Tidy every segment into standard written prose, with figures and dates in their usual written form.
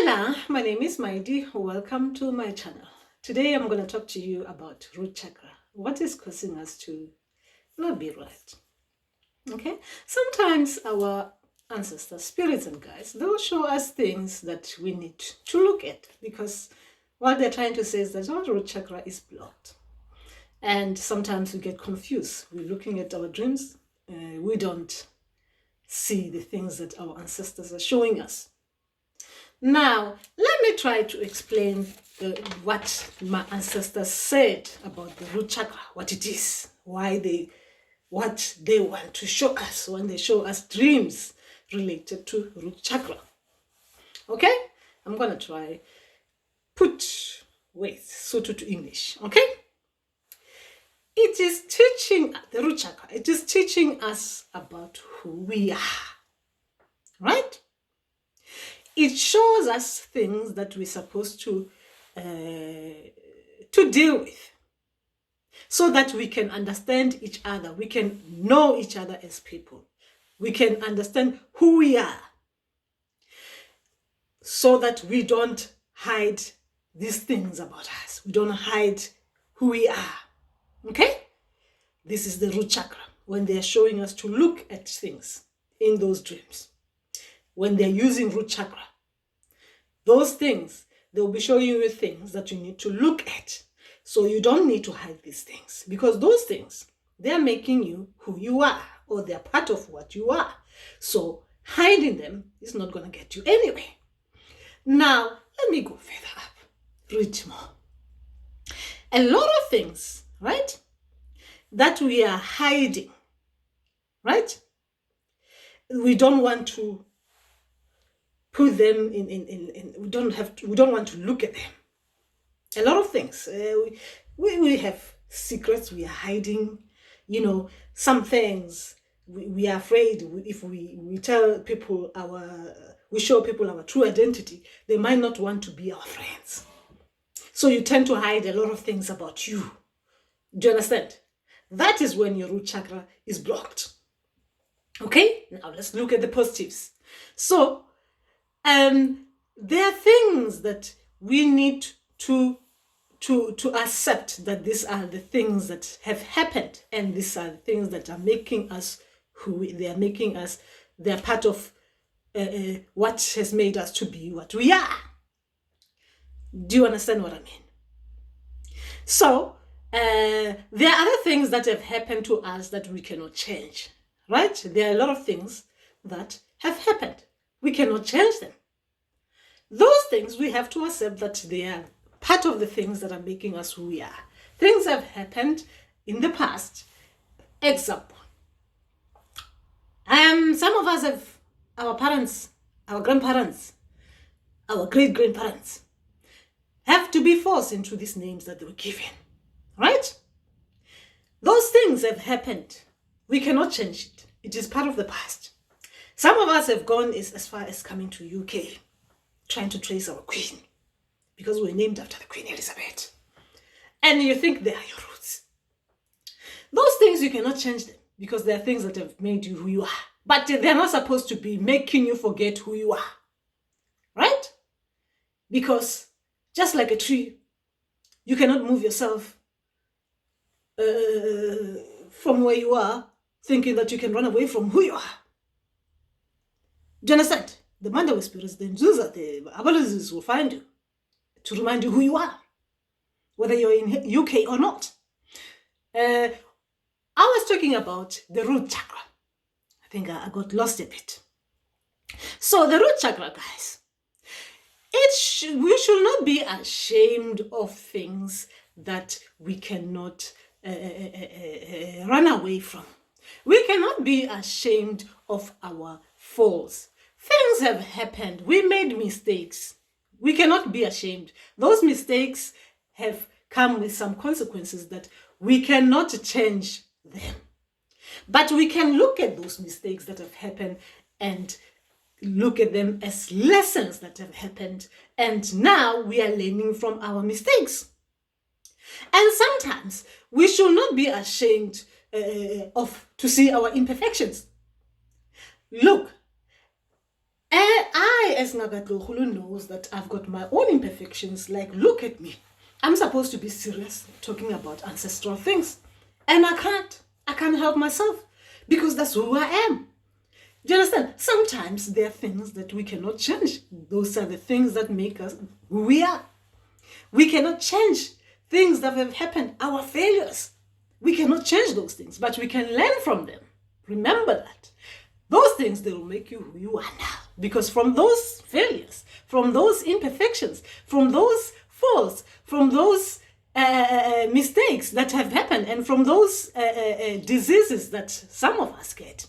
Tena, my name is Maidi. Welcome to my channel. Today I'm going to talk to you about root chakra. What is causing us to not be right? Okay? Sometimes our ancestors, spirits and guides, they'll show us things that we need to look at because what they're trying to say is that our root chakra is blocked. And sometimes we get confused. We're looking at our dreams. We don't see the things that our ancestors are showing us. Now, let me try to explain what my ancestors said about the root chakra, what it is, what they want to show us when they show us dreams related to root chakra. Okay? I'm going to try put Sotho to English. Okay? It is teaching, the root chakra, it is teaching us about who we are. Right? It shows us things that we're supposed to deal with so that we can understand each other. We can know each other as people. We can understand who we are so that we don't hide these things about us. We don't hide who we are. Okay? This is the root chakra when they're showing us to look at things in those dreams. When they're using root chakra, those things, they'll be showing you things that you need to look at. So you don't need to hide these things because those things, they're making you who you are or they're part of what you are. So hiding them is not going to get you anywhere. Now, let me go further up. Read more. A lot of things, right, that we are hiding, right? We don't want to put them in we don't want to look at them. A lot of things. We have secrets we are hiding. You know, some things we are afraid if we tell people we show people our true identity, they might not want to be our friends. So you tend to hide a lot of things about you. Do you understand? That is when your root chakra is blocked. Okay? Now let's look at the positives. So, there are things that we need to accept that these are the things that have happened and these are the things that are making us they're part of what has made us to be what we are. Do you understand what I mean? So, there are other things that have happened to us that we cannot change, right? There are a lot of things that have happened. We cannot change them. Those things we have to accept that they are part of the things that are making us who we are. Things have happened in the past. Example. Some of us have our parents, our grandparents, our great-grandparents have to be forced into these names that they were given. Right? Those things have happened. We cannot change it. It is part of the past. Some of us have gone as far as coming to UK, trying to trace our queen, because we're named after the Queen Elizabeth. And you think they are your roots. Those things, you cannot change them, because they are things that have made you who you are. But they're not supposed to be making you forget who you are. Right? Because just like a tree, you cannot move yourself from where you are, thinking that you can run away from who you are. Do you understand? The Mandawi spirits, the Nzuza, the Abolizis will find you to remind you who you are, whether you're in UK or not. I was talking about the root chakra. I think I got lost a bit. So the root chakra, guys, we should not be ashamed of things that we cannot run away from. We cannot be ashamed of our faults. Things have happened. We made mistakes. We cannot be ashamed. Those mistakes have come with some consequences that we cannot change them. But we can look at those mistakes that have happened and look at them as lessons that have happened. And now we are learning from our mistakes. And sometimes we should not be ashamed to see our imperfections. Look, I, as Ngagatlohulu, knows that I've got my own imperfections. Like, look at me. I'm supposed to be serious talking about ancestral things. And I can't. I can't help myself because that's who I am. Do you understand? Sometimes there are things that we cannot change. Those are the things that make us who we are. We cannot change things that have happened, our failures. We cannot change those things, but we can learn from them. Remember that. Those things, they will make you who you are now. Because from those failures, from those imperfections, from those faults, from those mistakes that have happened, and from those diseases that some of us get,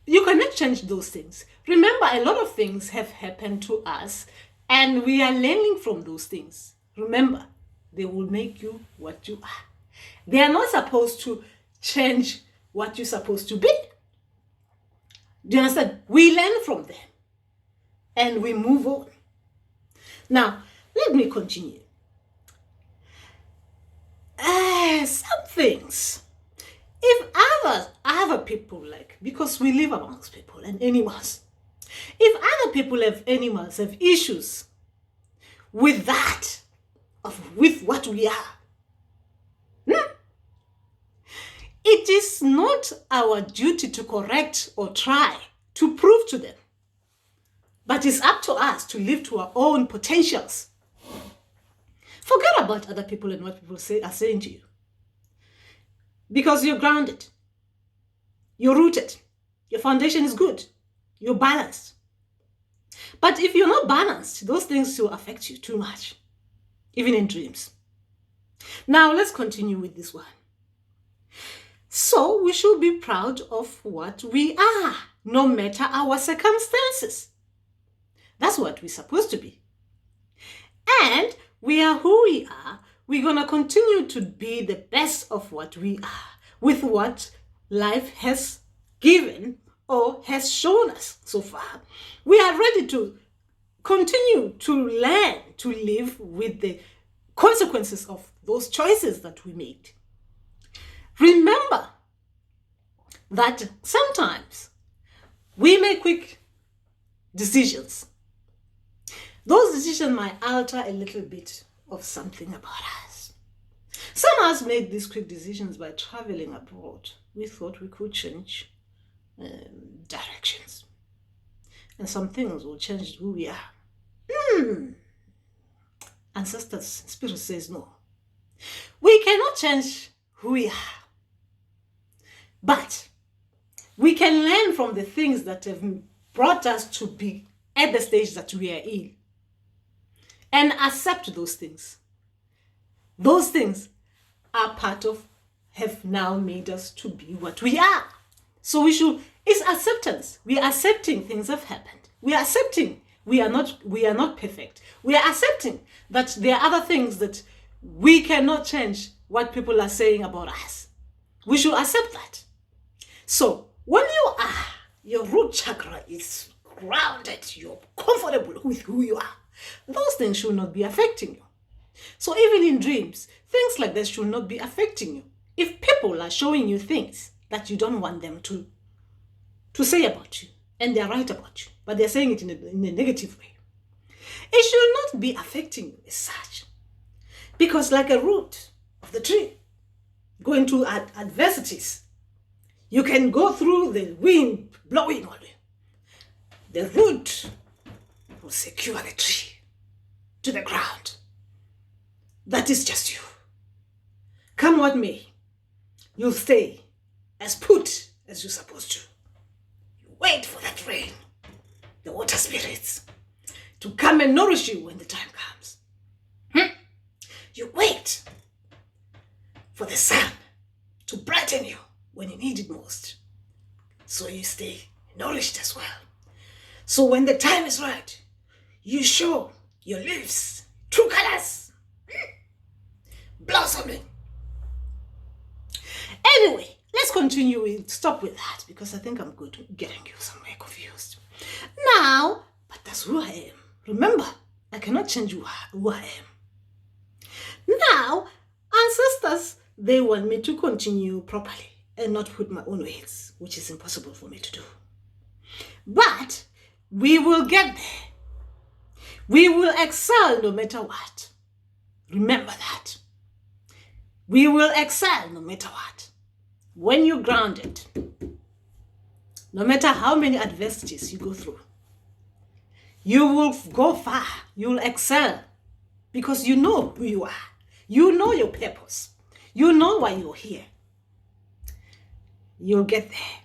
you cannot change those things. Remember, a lot of things have happened to us, and we are learning from those things. Remember, they will make you what you are. They are not supposed to change what you're supposed to be. Do you understand? We learn from them and we move on. Now, let me continue. Some things, if other people, like, because we live amongst people and animals, if other people have animals, have issues with that, with what we are, it is not our duty to correct or try to prove to them. But it's up to us to live to our own potentials. Forget about other people and what people are saying to you. Because you're grounded. You're rooted. Your foundation is good. You're balanced. But if you're not balanced, those things will affect you too much. Even in dreams. Now, let's continue with this one. So we should be proud of what we are, no matter our circumstances. That's what we're supposed to be. And we are who we are. We're going to continue to be the best of what we are, with what life has given or has shown us so far. We are ready to continue to learn to live with the consequences of those choices that we made. Remember that sometimes we make quick decisions. Those decisions might alter a little bit of something about us. Some of us made these quick decisions by traveling abroad. We thought we could change directions. And some things will change who we are. Ancestors, Spirit says no. We cannot change who we are. But we can learn from the things that have brought us to be at the stage that we are in. And accept those things. Those things are part of, have now made us to be what we are. So it's acceptance. We are accepting things have happened. We are accepting we are not perfect. We are accepting that there are other things that we cannot change what people are saying about us. We should accept that. So when your root chakra is grounded, you're comfortable with who you are, those things should not be affecting you. So even in dreams, things like this should not be affecting you. If people are showing you things that you don't want them to say about you, and they're right about you, but they're saying it in a negative way, it should not be affecting you as such. Because like a root of the tree, going through adversities, you can go through the wind blowing on you. The root will secure the tree to the ground. That is just you. Come what may, you'll stay as put as you're supposed to. You wait for that rain, the water spirits, to come and nourish you when the time comes. You wait for the sun to brighten you when you need it most. So you stay nourished as well. So when the time is right, you show your leaves true colors, blossoming. Anyway, let's continue. Stop with that because I think I'm getting you somewhere confused. Now, but that's who I am. Remember, I cannot change who I am. Now, ancestors, they want me to continue properly and not put my own weights, which is impossible for me to do. But we will get there. We will excel no matter what. Remember that. We will excel no matter what. When you're grounded, no matter how many adversities you go through, you will go far. You will excel because you know who you are. You know your purpose. You know why you're here. You'll get there.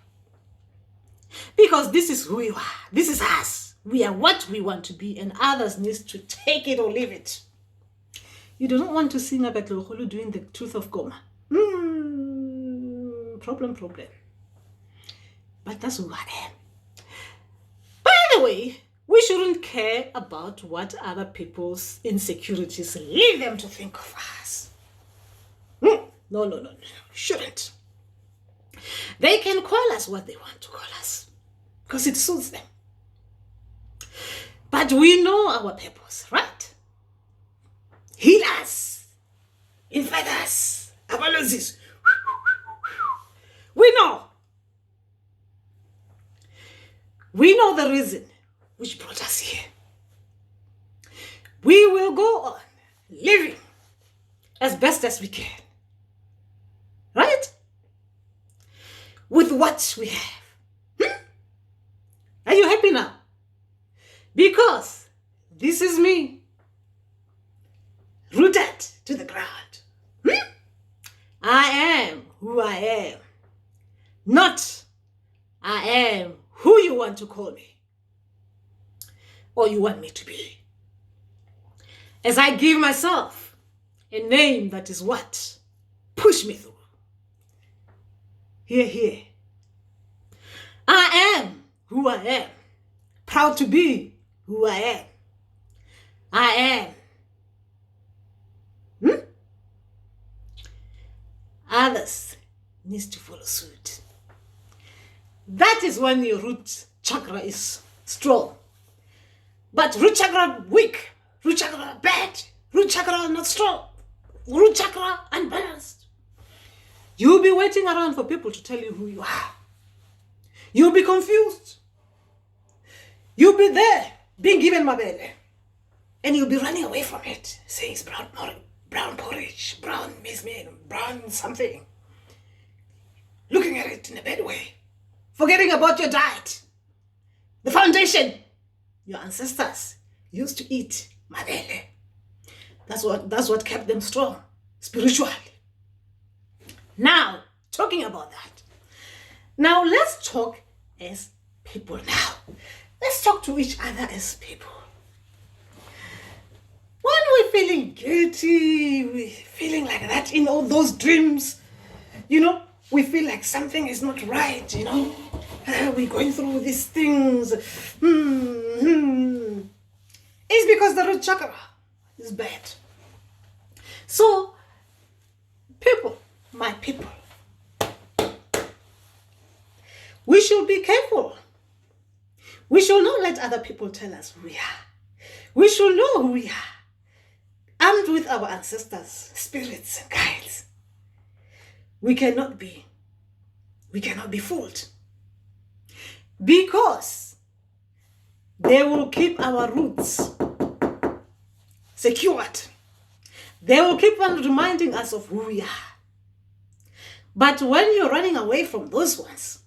Because this is who you are. This is us. We are what we want to be, and others need to take it or leave it. You do not want to sing about Lokolo doing the truth of Goma. Problem. But that's who I am. By the way, we shouldn't care about what other people's insecurities lead them to think of us. No. Shouldn't. They can call us what they want to call us because it suits them. But we know our purpose, right? Heal us, invite us, apologies. We know. We know the reason which brought us here. We will go on living as best as we can. Right? With what we have. Are you happy now? Because this is me. Rooted to the ground. I am who I am. Not I am who you want to call me. Or you want me to be. As I give myself a name that is what? Push me through. Here. I am who I am. Proud to be who I am. I am. Others needs to follow suit. That is when your root chakra is strong. But root chakra weak, root chakra bad, root chakra not strong, root chakra unbalanced. You'll be waiting around for people to tell you who you are. You'll be confused. You'll be there being given mabele, and you'll be running away from it, saying it's brown porridge, brown mismean, brown something. Looking at it in a bad way. Forgetting about your diet. The foundation. Your ancestors used to eat mabele. That's what kept them strong, spiritually. Now, talking about that. Now, let's talk as people now. Let's talk to each other as people. When we're feeling guilty, we're feeling like that in all those dreams, we feel like something is not right, we're going through these things. It's because the root chakra is bad. So, people, my people, we should be careful. We should not let other people tell us who we are. We should know who we are. Armed with our ancestors, spirits, and guides. We cannot be fooled. Because they will keep our roots secured. They will keep on reminding us of who we are. But when you're running away from those ones,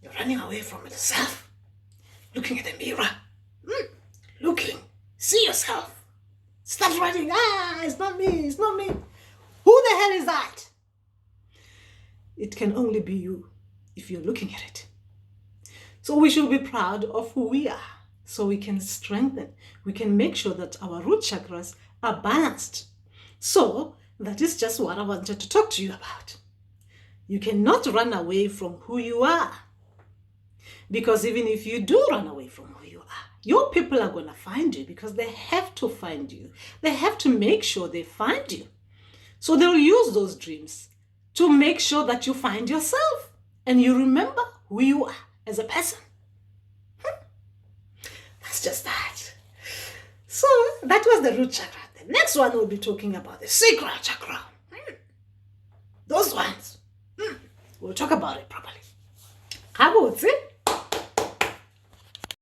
you're running away from yourself, looking at the mirror, looking, see yourself, stop running, it's not me, Who the hell is that? It can only be you if you're looking at it. So we should be proud of who we are, so we can strengthen, we can make sure that our root chakras are balanced. So that is just what I wanted to talk to you about. You cannot run away from who you are. Because even if you do run away from who you are, your people are going to find you because they have to find you. They have to make sure they find you. So they'll use those dreams to make sure that you find yourself and you remember who you are as a person. That's just that. So that was the root chakra. The next one we'll be talking about the sacral chakra. Those ones. We'll talk about it properly. How about it?